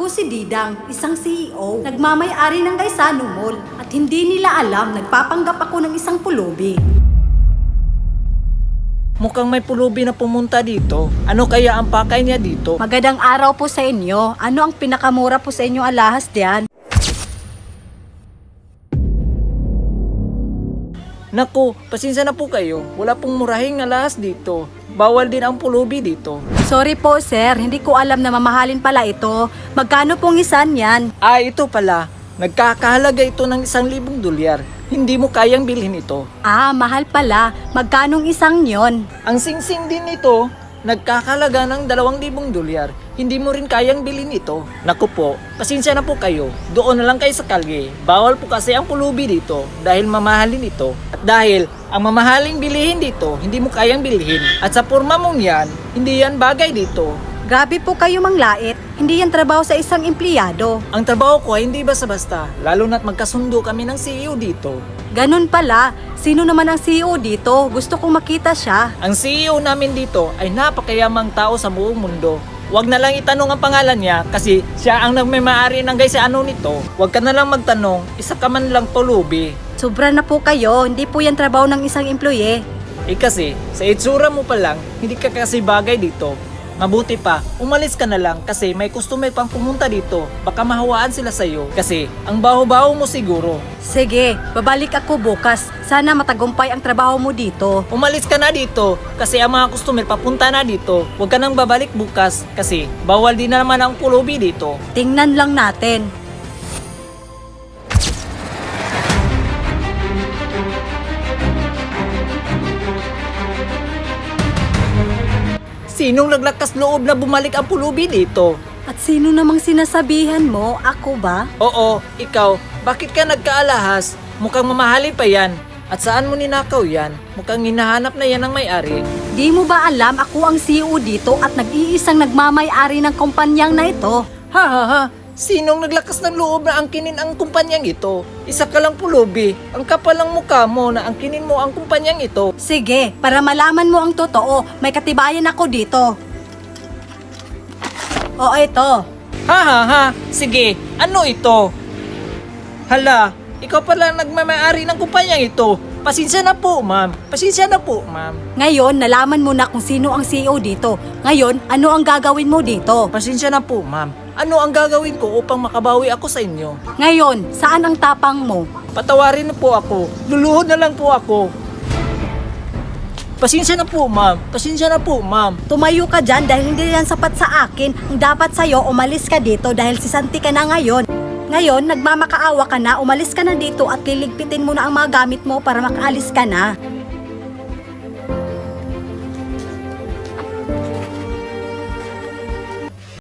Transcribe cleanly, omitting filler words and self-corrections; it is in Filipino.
Ako si Didang, isang CEO. Nagmamay-ari ng Gaisano Mall at hindi nila alam nagpapanggap ako ng isang pulubi. Mukhang may pulubi na pumunta dito. Ano kaya ang pakay niya dito? Magandang araw po sa inyo. Ano ang pinakamura po sa inyo alahas diyan? Naku, pasensya na po kayo. Wala pong murahing alahas dito. Bawal din ang pulubi dito. Sorry po sir, hindi ko alam na mamahalin pala ito. Magkano pong isan yan? Ito pala. Nagkakahalaga ito ng $1,000. Hindi mo kayang bilhin ito. Mahal pala. Magkanong isang yon? Ang singsing din ito, nagkakalaga ng $2,000. Hindi mo rin kayang bilhin ito. Naku po, pasensya na po kayo. Doon na lang kayo sa kalye. Bawal po kasi ang pulubi dito dahil mamahalin ito. At dahil ang mamahaling bilihin dito, hindi mo kayang bilhin. At sa porma mong yan, hindi yan bagay dito. Grabe po kayo manglait. Hindi yan trabaho sa isang empleyado. Ang trabaho ko ay hindi basta-basta, lalo na't magkasundo kami ng CEO dito. Ganun pala. Sino naman ang CEO dito? Gusto kong makita siya. Ang CEO namin dito ay napakayamang tao sa buong mundo. Huwag na lang itanong ang pangalan niya kasi siya ang nagmay-ari ng Gaisano nito. Huwag ka na lang magtanong, isa ka man lang pulubi. Sobra na po kayo. Hindi po yan trabaho ng isang employee. Kasi, sa itsura mo pa lang, hindi ka kasi bagay dito. Mabuti pa, umalis ka na lang kasi may customer pang pumunta dito. Baka mahawaan sila sa'yo kasi ang baho-baho mo siguro. Sige, babalik ako bukas. Sana matagumpay ang trabaho mo dito. Umalis ka na dito kasi ang mga customer papunta na dito. Huwag ka nang babalik bukas kasi bawal din naman ang pulubi dito. Tingnan lang natin. Sinong naglakas loob na bumalik ang pulubi dito? At sino namang sinasabihan mo? Ako ba? Oo, ikaw. Bakit ka nagkaalahas? Mukhang mamahalin pa yan. At saan mo ninakaw yan? Mukhang hinahanap na yan ng may-ari. Di mo ba alam ako ang CEO dito at nag-iisang nagmamay-ari ng kumpanyang na ito? Ha? Sinong naglakas ng loob na angkinin ang kumpanyang ito? Isa ka lang pulubi. Ang kapal ng mukha mo na angkinin mo ang kumpanyang ito. Sige, para malaman mo ang totoo, may katibayan ako dito. O ito. Ha? Sige, ano ito? Hala, ikaw pala nagmamayari ng kumpanyang ito. Pasensya na po, ma'am. Pasensya na po, ma'am. Ngayon, nalaman mo na kung sino ang CEO dito. Ngayon, ano ang gagawin mo dito? Pasensya na po, ma'am. Ano ang gagawin ko upang makabawi ako sa inyo? Ngayon, saan ang tapang mo? Patawarin na po ako. Luluhod na lang po ako. Pasensya na po, ma'am. Pasensya na po, ma'am. Tumayo ka dyan dahil hindi yan sapat sa akin. Ang dapat sa'yo, umalis ka dito dahil sisanti ka na ngayon. Ngayon, nagmamakaawa ka na, umalis ka na dito at liligpitin mo na ang mga gamit mo para makaalis ka na.